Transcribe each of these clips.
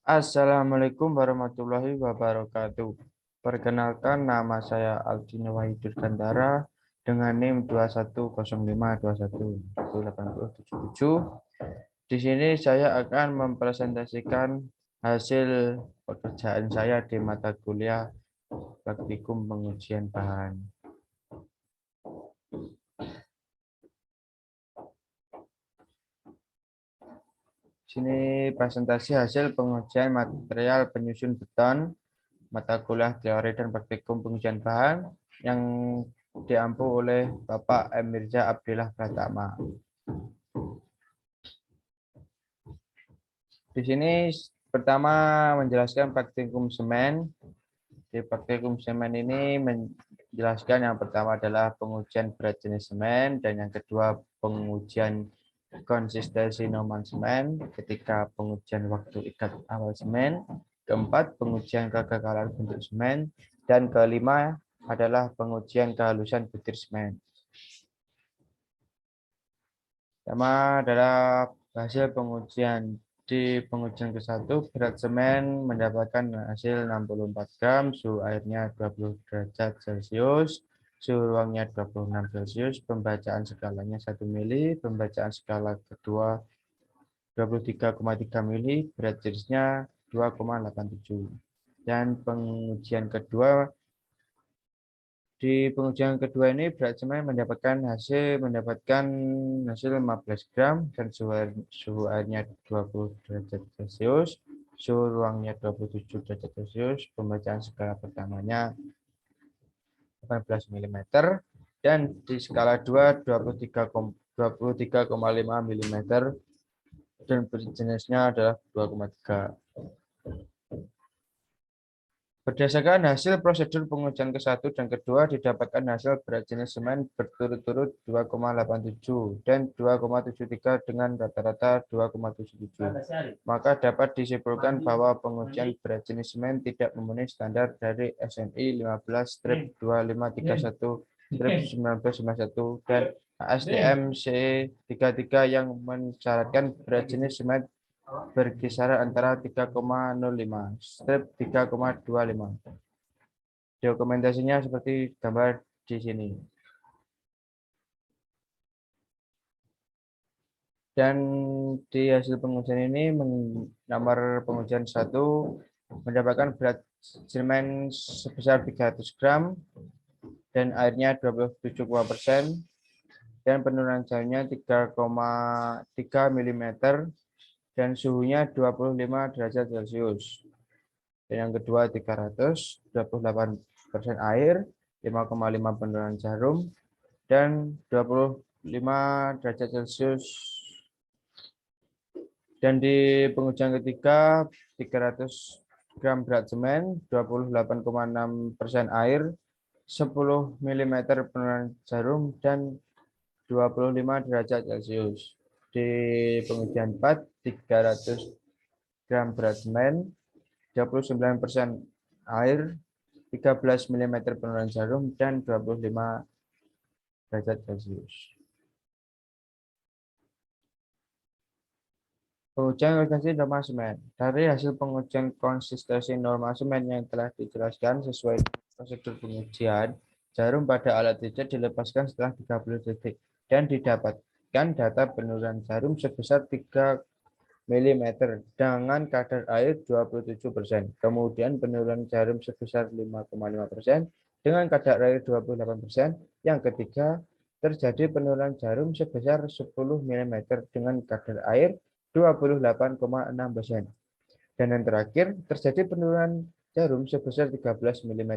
Assalamualaikum warahmatullahi wabarakatuh. Perkenalkan, nama saya Aldino Wahidur Gandara dengan NIM 2105211877. Di sini saya akan mempresentasikan hasil pekerjaan saya di mata kuliah praktikum pengujian bahan. Sini presentasi hasil pengujian material penyusun beton, mata kuliah teori dan praktikum pengujian bahan yang diampu oleh Bapak M. Mirza Abdillah Pratama. Di sini pertama menjelaskan praktikum semen. Di praktikum semen ini menjelaskan yang pertama adalah pengujian berat jenis semen dan yang kedua pengujian konsistensi normal semen, ketiga pengujian waktu ikat awal semen, keempat pengujian kegagalan bentuk semen, dan kelima adalah pengujian kehalusan butir semen. Pertama adalah hasil pengujian. Di pengujian ke-1, berat semen mendapatkan hasil 64 gram, suhu airnya 20 derajat Celcius, suhu ruangnya 26 Celcius, pembacaan skalanya 1 mili, pembacaan skala kedua 23,3 mili, berat jenisnya 2,87. Dan pengujian kedua, di pengujian kedua ini berat semen mendapatkan hasil 15 gram dan suhu airnya 20 derajat Celcius, suhu ruangnya 27 derajat Celcius, pembacaan skala pertamanya 18 mm dan di skala 2 23,5 mm dan jenisnya adalah 2,3. Berdasarkan hasil prosedur pengujian ke-1 dan kedua didapatkan hasil berat jenis semen berturut-turut 2,87 dan 2,73 dengan rata-rata 2,77. Maka dapat disimpulkan bahwa pengujian berat jenis semen tidak memenuhi standar dari SNI 15-231-1991 dan ASTM C33 yang mensyaratkan berat jenis semen berkisaran antara 3,05-3,25. Dokumentasinya seperti gambar di sini. Dan di hasil pengujian ini nomor pengujian 1 mendapatkan berat semen sebesar 300 gram dan airnya 27% dan penurunan cairannya 3,3 mm dan suhunya 25 derajat Celcius. Dan yang kedua 328% air, 5,5 penurunan jarum, dan 25 derajat Celcius. Dan di pengujian ketiga 300 gram berat semen, 28,6% air, 10 mm penurunan jarum, dan 25 derajat Celcius. Di pengujian 4, 300 gram berat semen, 29% air, 13 mm penurunan jarum, dan 25 derajat Celcius. Pengujian konsistensi normal semen. Dari hasil pengujian konsistensi normal semen yang telah dijelaskan sesuai prosedur pengujian, jarum pada alat uji dilepaskan setelah 30 detik dan didapatkan data penurunan jarum sebesar 3 mm dengan kadar air 27%. Kemudian penurunan jarum sebesar 5,5% dengan kadar air 28%. Yang ketiga, terjadi penurunan jarum sebesar 10 mm dengan kadar air 28,6%. Dan yang terakhir, terjadi penurunan jarum sebesar 13 mm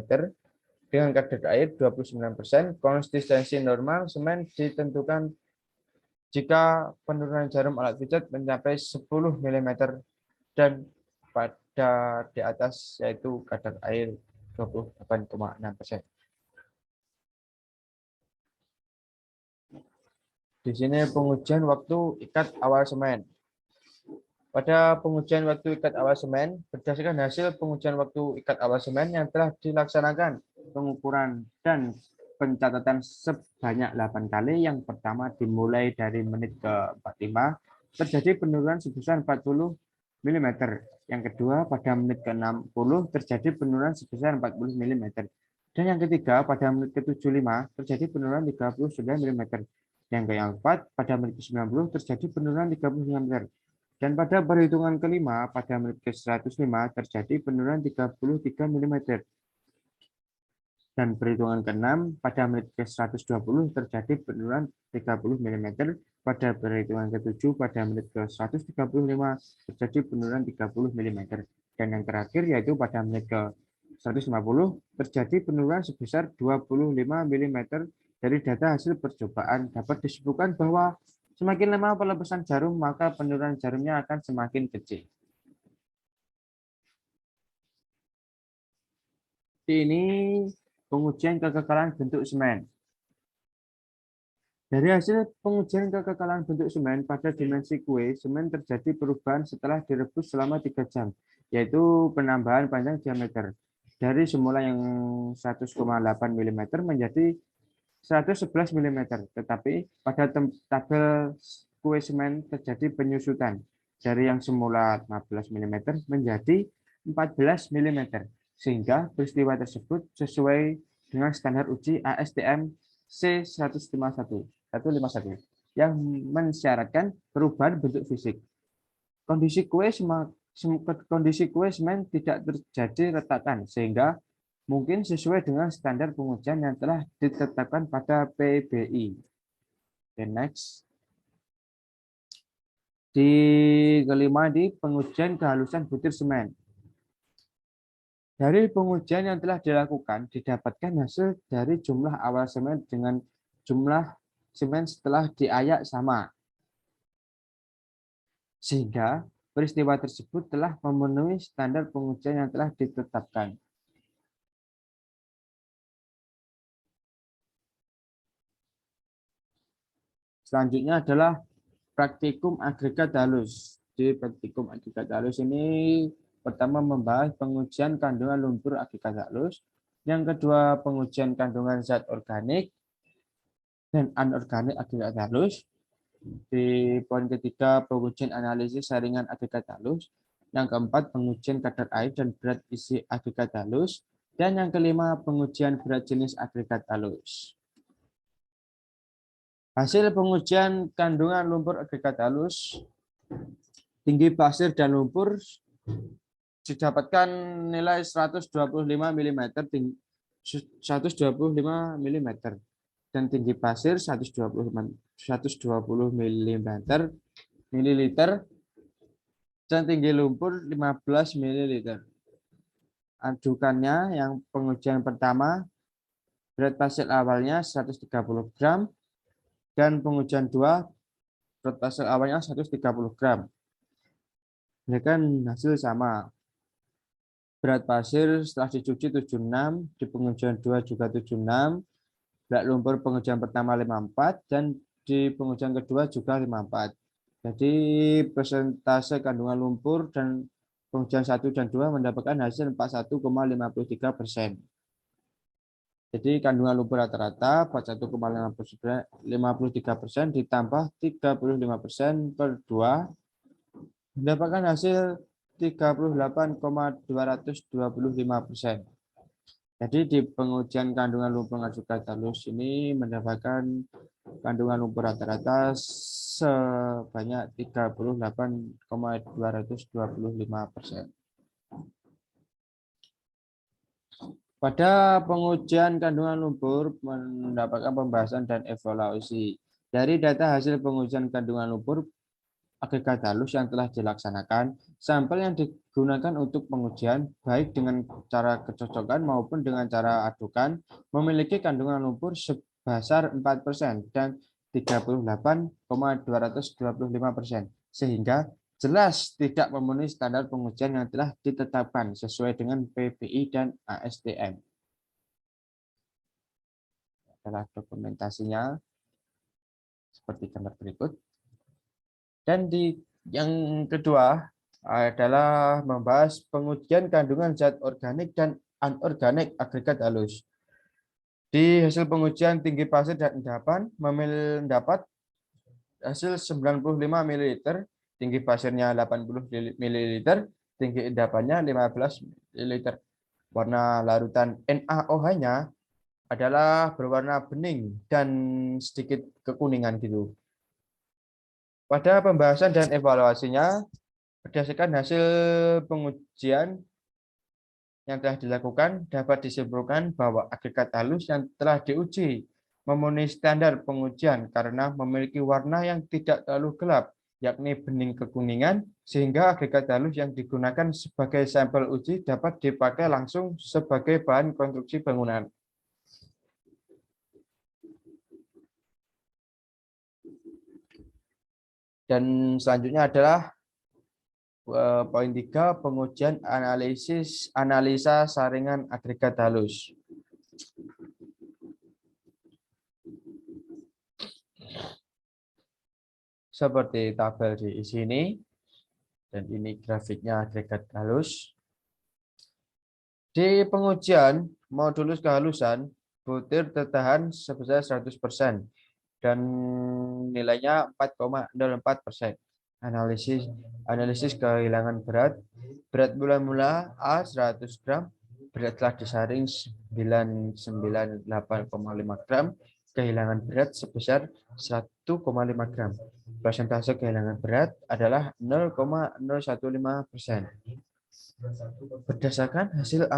dengan kadar air 29%. Konsistensi normal semen ditentukan jika penurunan jarum alat pijat mencapai 10 mm dan pada di atas yaitu kadar air 28,6%. Di sini pengujian waktu ikat awal semen. Pada pengujian waktu ikat awal semen, berdasarkan hasil pengujian waktu ikat awal semen yang telah dilaksanakan pengukuran dan pencatatan sebanyak 8 kali. Yang pertama dimulai dari menit ke 45, terjadi penurunan sebesar 40 mm. Yang kedua, pada menit ke-60 terjadi penurunan sebesar 40 mm. Dan yang ketiga, pada menit ke-75 terjadi penurunan 39 mm. Yang keempat, pada menit ke-90 terjadi penurunan 35 mm. Dan pada perhitungan kelima, pada menit ke-105 terjadi penurunan 33 mm. Dan perhitungan ke-6, pada menit ke-120 terjadi penurunan 30 mm. Pada perhitungan ke-7, pada menit ke-135 terjadi penurunan 30 mm. Dan yang terakhir yaitu pada menit ke-150 terjadi penurunan sebesar 25 mm. Dari data hasil percobaan dapat disimpulkan bahwa semakin lama pelepasan jarum, maka penurunan jarumnya akan semakin kecil. Ini pengujian kekekalan bentuk semen. Dari hasil pengujian kekekalan bentuk semen pada dimensi kue, semen terjadi perubahan setelah direbus selama 3 jam, yaitu penambahan panjang diameter. Dari semula yang 100,8 mm menjadi 111 mm, tetapi pada tabel kue semen terjadi penyusutan dari yang semula 15 mm menjadi 14 mm, sehingga peristiwa tersebut sesuai dengan standar uji ASTM C151 yang mensyaratkan perubahan bentuk fisik. Kondisi kue semen tidak terjadi retakan, sehingga mungkin sesuai dengan standar pengujian yang telah ditetapkan pada PBI. Okay, next. Di kelima, di pengujian kehalusan butir semen. Dari pengujian yang telah dilakukan, didapatkan hasil dari jumlah awal semen dengan jumlah semen setelah diayak sama. Sehingga peristiwa tersebut telah memenuhi standar pengujian yang telah ditetapkan. Selanjutnya adalah praktikum agregat halus. Di praktikum agregat halus ini pertama membahas pengujian kandungan lumpur agregat halus, yang kedua pengujian kandungan zat organik dan anorganik agregat halus. Di poin ketiga pengujian analisis saringan agregat halus, yang keempat pengujian kadar air dan berat isi agregat halus, dan yang kelima pengujian berat jenis agregat halus. Hasil pengujian kandungan lumpur agregat halus, tinggi pasir dan lumpur didapatkan nilai 125 mm, 125 mm, dan tinggi pasir 120 mm, mililiter, dan tinggi lumpur 15 ml. Adukannya yang pengujian pertama, berat pasir awalnya 130 gram, dan pengujian 2, berat pasir awalnya 130 gram. Mereka hasil sama. Berat pasir setelah dicuci 76, di pengujian 2 juga 76, berat lumpur pengujian pertama 54, dan di pengujian kedua juga 54. Jadi persentase kandungan lumpur dan pengujian 1 dan 2 mendapatkan hasil 41,53%. Jadi kandungan lumpur rata-rata 41,53% ditambah 35% per 2 mendapatkan hasil 38,225%. Jadi di pengujian kandungan lumpur agregat halus ini mendapatkan kandungan lumpur rata-rata sebanyak 38,225%. Pada pengujian kandungan lumpur mendapatkan pembahasan dan evaluasi. Dari data hasil pengujian kandungan lumpur agregat halus yang telah dilaksanakan, sampel yang digunakan untuk pengujian, baik dengan cara kecocokan maupun dengan cara adukan, memiliki kandungan lumpur sebesar 4% dan 38,225%, sehingga jelas tidak memenuhi standar pengujian yang telah ditetapkan sesuai dengan PBI dan ASTM. Adalah dokumentasinya seperti gambar berikut. Dan di yang kedua adalah membahas pengujian kandungan zat organik dan anorganik agregat halus. Di hasil pengujian tinggi pasir dan endapan mendapat hasil 95 ml, tinggi pasirnya 80 ml, tinggi endapannya 15 ml. Warna larutan NaOH-nya adalah berwarna bening dan sedikit kekuningan gitu. Pada pembahasan dan evaluasinya, berdasarkan hasil pengujian yang telah dilakukan, dapat disimpulkan bahwa agregat halus yang telah diuji memenuhi standar pengujian karena memiliki warna yang tidak terlalu gelap, yakni bening kekuningan, sehingga agregat halus yang digunakan sebagai sampel uji dapat dipakai langsung sebagai bahan konstruksi bangunan. Dan selanjutnya adalah poin 3, pengujian analisa saringan agregat halus. Seperti tabel di sini, dan ini grafiknya agregat halus. Di pengujian modulus kehalusan, butir tertahan sebesar 100% dan nilainya 4,04%. Analisis kehilangan berat mula A 100 gram, berat telah disaring 998,5 gram, kehilangan berat sebesar 1,5 gram. Persentase kehilangan berat adalah 0,015%. Berdasarkan hasil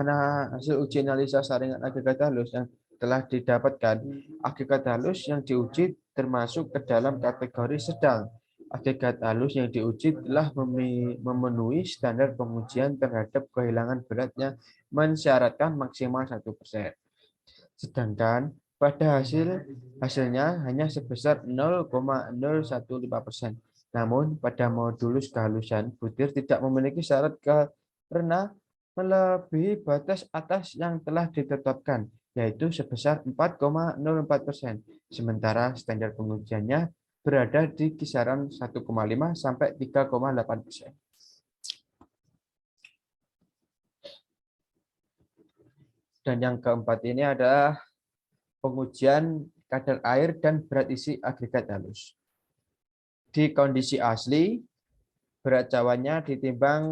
uji analisa saringan agregat halus yang telah didapatkan, agregat halus yang diuji termasuk ke dalam kategori sedang. Agregat halus yang diuji telah memenuhi standar pengujian terhadap kehilangan beratnya mensyaratkan maksimal 1%. Sedangkan pada hasilnya hanya sebesar 0,015%. Namun pada modulus kehalusan, butir tidak memiliki syarat karena melebihi batas atas yang telah ditetapkan, yaitu sebesar 4,04%. Sementara standar pengujiannya berada di kisaran 1,5 sampai 3,8%. Dan yang keempat ini adalah pengujian kadar air dan berat isi agregat halus. Di kondisi asli, berat cawannya ditimbang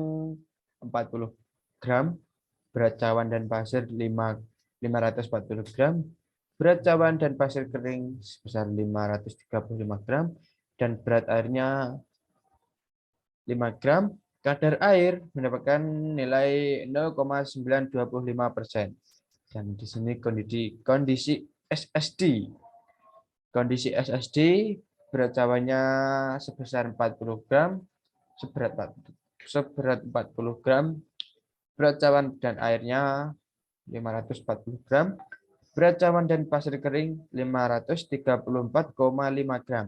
40 gram, berat cawan dan pasir 540 gram, berat cawan dan pasir kering sebesar 535 gram, dan berat airnya 5 gram. Kadar air mendapatkan nilai 0,925%. Dan di sini kondisi SSD. Kondisi SSD, berat cawannya sebesar 40 gram, seberat 40 gram, berat cawan dan airnya 540 gram, berat cawan dan pasir kering 534,5 gram,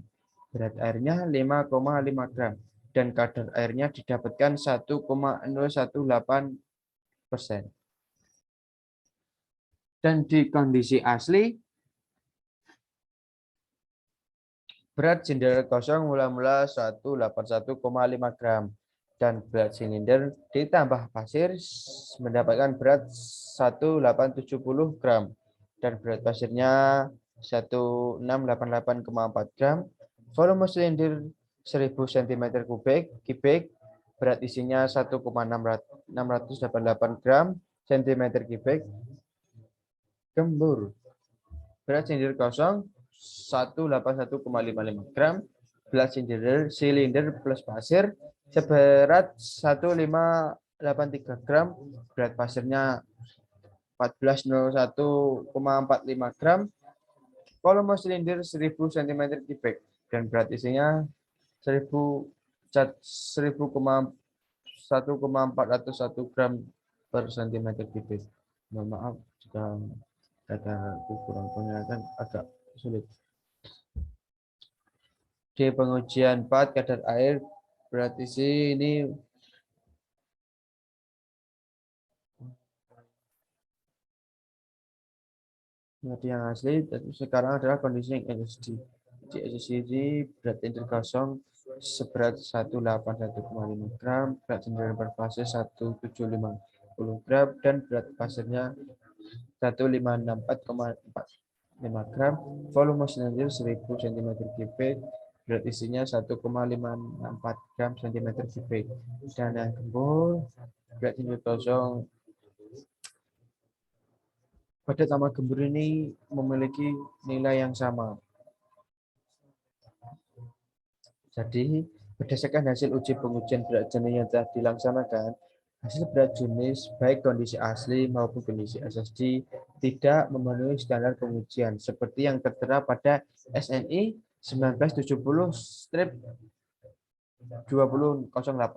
berat airnya 5,5 gram, dan kadar airnya didapatkan 1,018%. Dan di kondisi asli, berat silinder kosong mula-mula 181,5 gram, dan berat silinder ditambah pasir mendapatkan berat 1870 gram, dan berat pasirnya 1688,4 gram. Volume silinder 1000 cm3, berat isinya 1,688 gram cm3. Gembur. Berat silinder kosong 181,55 gram, berat silinder plus pasir seberat 1583 gram, berat pasirnya 1401,45 gram, volume silinder 1000 cm3, dan berat isinya 1,401 gram per cm3. Mohon maaf jika kata kurang penglihatan agak sulit. Di pengujian 4, kadar air berat isi ini yang asli, dan sekarang adalah kondisi yang SSD. Di SSD berat silinder kosong seberat 181,5 gram, berat silinder berfase 1750 gram, dan berat pasirnya 1564,45 gram, volume silinder 1000 cm3, berat isinya 1,564 gram cm kubik. Dan yang gembur, berat tinggi kosong pada tambah gembur ini memiliki nilai yang sama. Jadi, berdasarkan hasil uji pengujian berat jenis yang telah dilaksanakan, hasil berat jenis baik kondisi asli maupun kondisi SSD tidak memenuhi standar pengujian seperti yang tertera pada SNI 1970-2008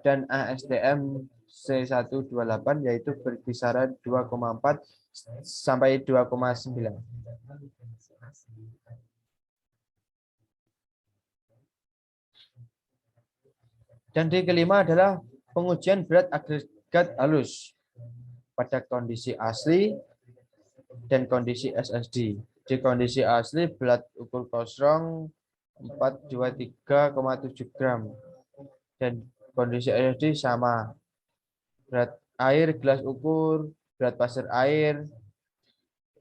dan ASTM C128 yaitu berkisaran 2,4 sampai 2,9. Dan di kelima adalah pengujian berat agregat halus pada kondisi asli dan kondisi SSD. Di kondisi asli berat ukur kosong 423,7 gram dan kondisi SSD sama. Berat air gelas ukur, berat pasir air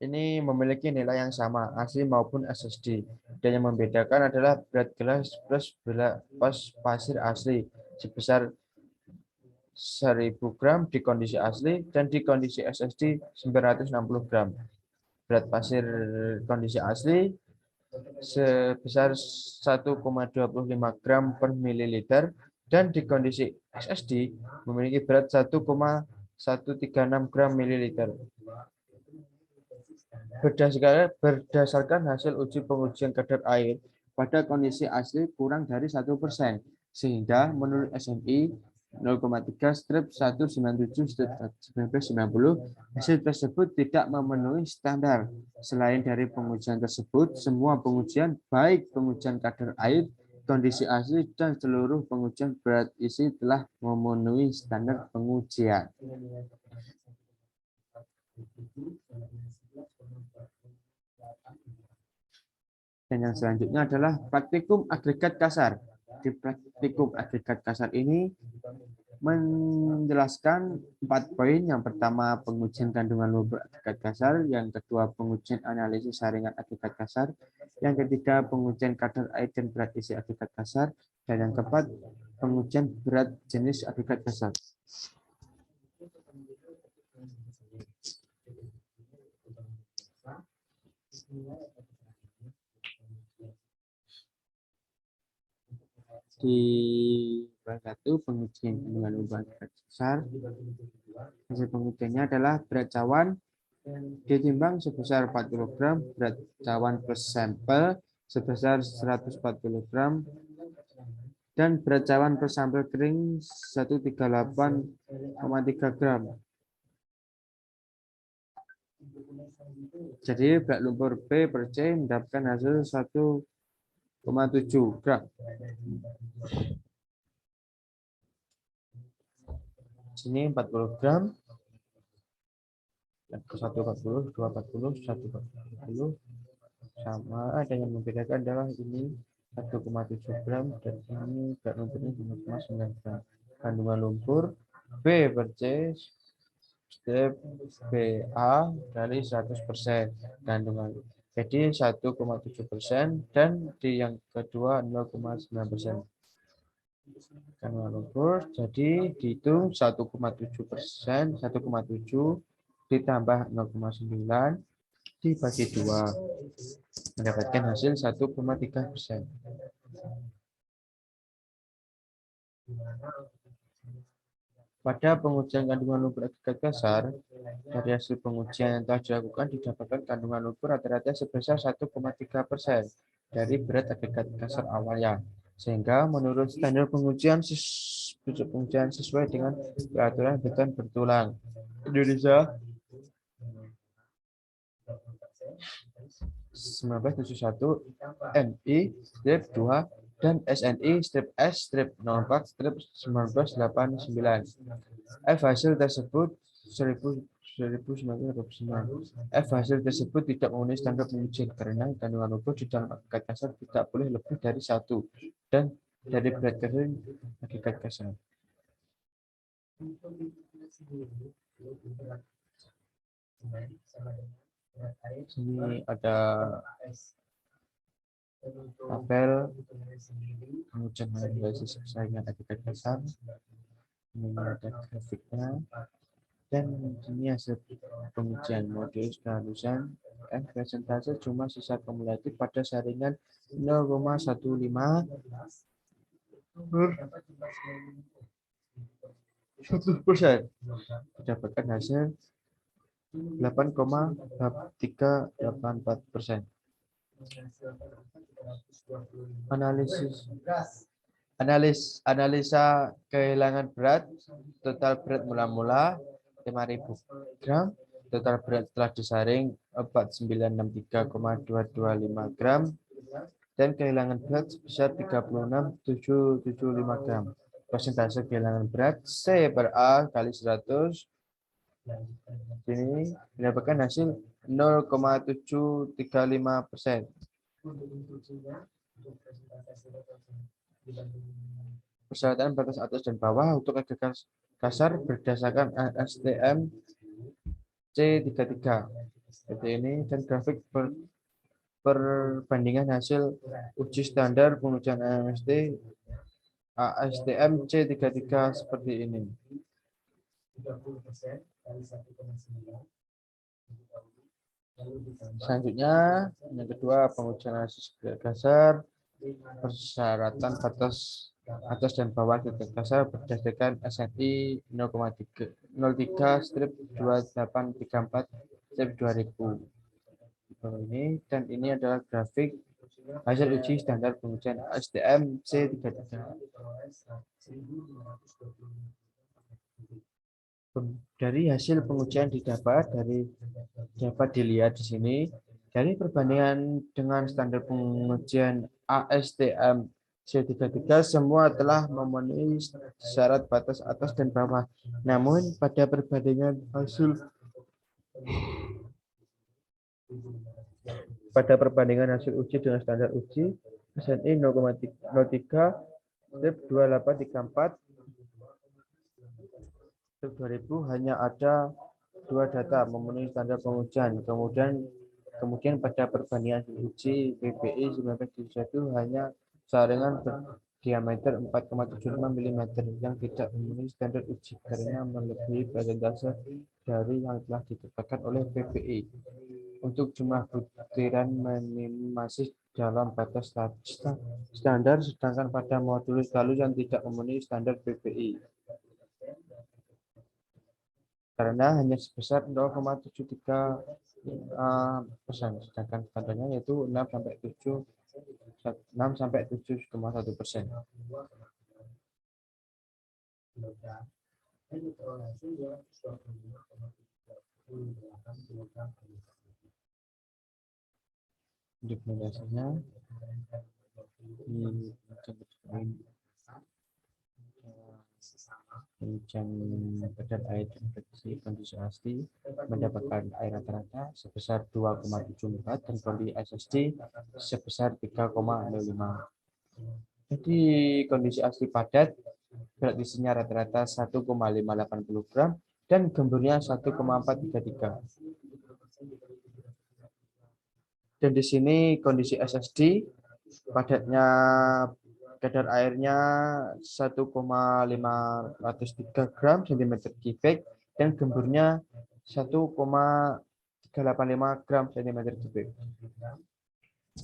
ini memiliki nilai yang sama asli maupun SSD. Dan yang membedakan adalah berat gelas plus berat pasir asli sebesar 1000 gram di kondisi asli dan di kondisi SSD 960 gram. Berat pasir kondisi asli sebesar 1,25 gram per mililiter dan di kondisi SSD memiliki berat 1,136 gram mililiter. Berdasarkan hasil uji pengujian kadar air pada kondisi asli kurang dari 1%, sehingga menurut SNI 0,3/197/1990 hasil tersebut tidak memenuhi standar. Selain dari pengujian tersebut, semua pengujian baik pengujian kadar air, kondisi asli dan seluruh pengujian berat isi telah memenuhi standar pengujian. Dan yang selanjutnya adalah praktikum agregat kasar. Di praktikum agregat kasar ini menjelaskan 4 poin. Yang pertama, pengujian kandungan luber agregat kasar. Yang kedua, pengujian analisis saringan agregat kasar. Yang ketiga, pengujian kadar air dan berat isi agregat kasar. Dan yang keempat, pengujian berat jenis agregat kasar. Di bagian 1 pengujian kandungan luber agregat kasar. Hasil pengujiannya adalah berat cawan ditimbang sebesar 40 gram, berat cawan plus sampel sebesar 140 gram, dan berat cawan per sampel kering 138,3 gram. Jadi berat lumpur P per C mendapatkan hasil 1,7 gram. Sini 40 gram, 140, 240, 140 sama. Ada yang membedakan adalah ini 1,7 gram dan ini berat lumpurnya 5,9 gram. Kandungan lumpur B per C strip BA dari 100% kandungan. Jadi 1,7% dan di yang kedua 0,9%. Kandungan lumpur jadi dihitung 1,7%, 1,7 ditambah 0,9 dibagi 2 mendapatkan hasil 1,3%. Pada pengujian kandungan lumpur agregat kasar, dari hasil pengujian yang telah dilakukan didapatkan kandungan lumpur rata-rata sebesar 1,3% dari berat agregat kasar awalnya. Sehingga menurut standar pengujian sesuai dengan peraturan beton bertulang Indonesia 1971 MI strip 2 dan SNI strip S strip 04 strip 1989. F hasil tersebut 1929. F hasil tersebut tidak memenuhi standar pengujian karena kandungan lumpur di dalam agregat kasar tidak boleh lebih dari 1 dan dari berat kering agregat kasar. Sini ada tabel pengujian analisis saingan agregat dasar. Ini ada grafiknya. Dan ini hasil pengujian modul kehalusan dan persentase cuma sisa kumulatif pada saringan 0,15 1%. Didapatkan hasil 8,384%. Analisa kehilangan berat. Total berat mula-mula 5.000 gram. Total berat setelah disaring 4963,225 gram. Dan kehilangan berat sebesar 36,775 gram. Persentase kehilangan berat C per A kali 100. Ini mendapatkan hasil 0,735%. Persyaratan batas atas dan bawah untuk agregat kasar berdasarkan STM C33 seperti ini, dan grafik perbandingan hasil uji standar pengujian ASTM C33 seperti ini. Selanjutnya, yang kedua pengujian hasil dasar persyaratan batas atas dan bawah agregat kasar berdasarkan SNI 0,3/2834/2000. Ini dan ini adalah grafik hasil uji standar pengujian STM C33. Dari hasil pengujian dapat dilihat di sini dari perbandingan dengan standar pengujian ASTM C33 semua telah memenuhi syarat batas atas dan bawah. Namun pada perbandingan hasil uji dengan standar uji SNI 0,03/2834 2000 hanya ada 2 data memenuhi standar pengujian. Kemudian pada perbandingan uji PPI 1971 hanya saringan berdiameter 4,75 mm yang tidak memenuhi standar uji karena melebihi persentase dari yang telah ditetapkan oleh PPI. Untuk jumlah butiran masih dalam batas standar, sedangkan pada modul yang tidak memenuhi standar PPI karena hanya sebesar 0,73%, sedangkan standarnya yaitu 6-7,1%. Dokumentasinya pengujian kadar air deteksi kondisi asli mendapatkan air rata-rata sebesar 2,74 dan kondisi SSD sebesar 3,05. Jadi kondisi asli padat berat isinya rata-rata 1,580 gram dan gemburnya 1,433. Dan di sini kondisi SSD padatnya kadar airnya 1,503 gram cm3 dan gemburnya 1,385 gram cm3.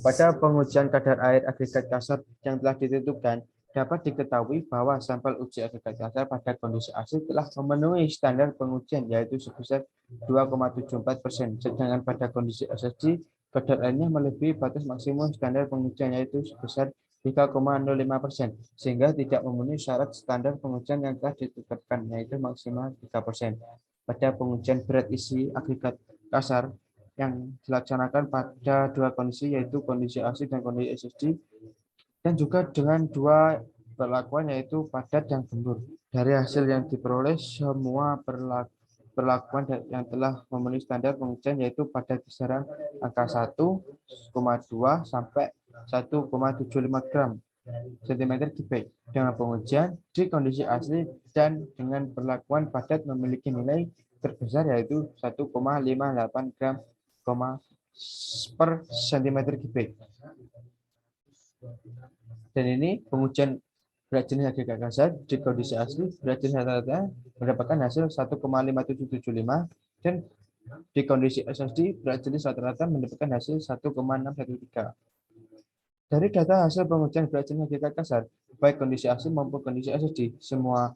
Pada pengujian kadar air agregat kasar yang telah ditentukan, dapat diketahui bahwa sampel uji agregat kasar pada kondisi asli telah memenuhi standar pengujian yaitu sebesar 2,74%, sedangkan pada kondisi SSD kadar airnya melebihi batas maksimum standar pengujian yaitu sebesar 3,05%, sehingga tidak memenuhi syarat standar pengujian yang telah ditetapkan yaitu maksimal 3%. Pada pengujian berat isi agregat kasar yang dilaksanakan pada dua kondisi yaitu kondisi asli dan kondisi SSD, dan juga dengan dua perlakuan yaitu padat dan gembur. Dari hasil yang diperoleh, semua perlakuan yang telah memenuhi standar pengujian yaitu pada kisaran angka 1,2 sampai 1,75 gram cm3 dengan pengujian di kondisi asli dan dengan perlakuan padat memiliki nilai terbesar yaitu 1,58 gram per cm3. Dan ini pengujian berat jenis hakikat kasar di kondisi asli berat jenis rata-rata mendapatkan hasil 1,5775 dan di kondisi SSD berat jenis rata-rata mendapatkan hasil 1,613. Dari data hasil pengujian berat jenis hakikat kasar, baik kondisi asli maupun kondisi SSD, semua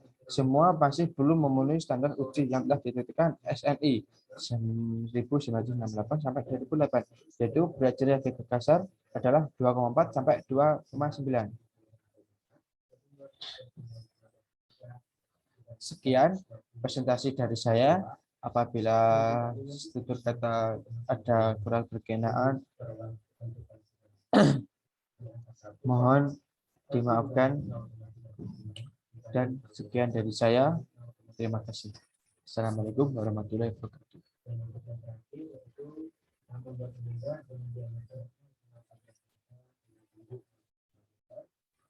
masih belum memenuhi standar uji yang telah ditetapkan SNI 1968 sampai 2008, yaitu berat jenis hakikat kasar adalah 2,4 sampai 2,9. Sekian presentasi dari saya. Apabila tutur kata ada kurang berkenaan, mohon dimaafkan. Dan sekian dari saya. Terima kasih. Assalamualaikum warahmatullahi wabarakatuh.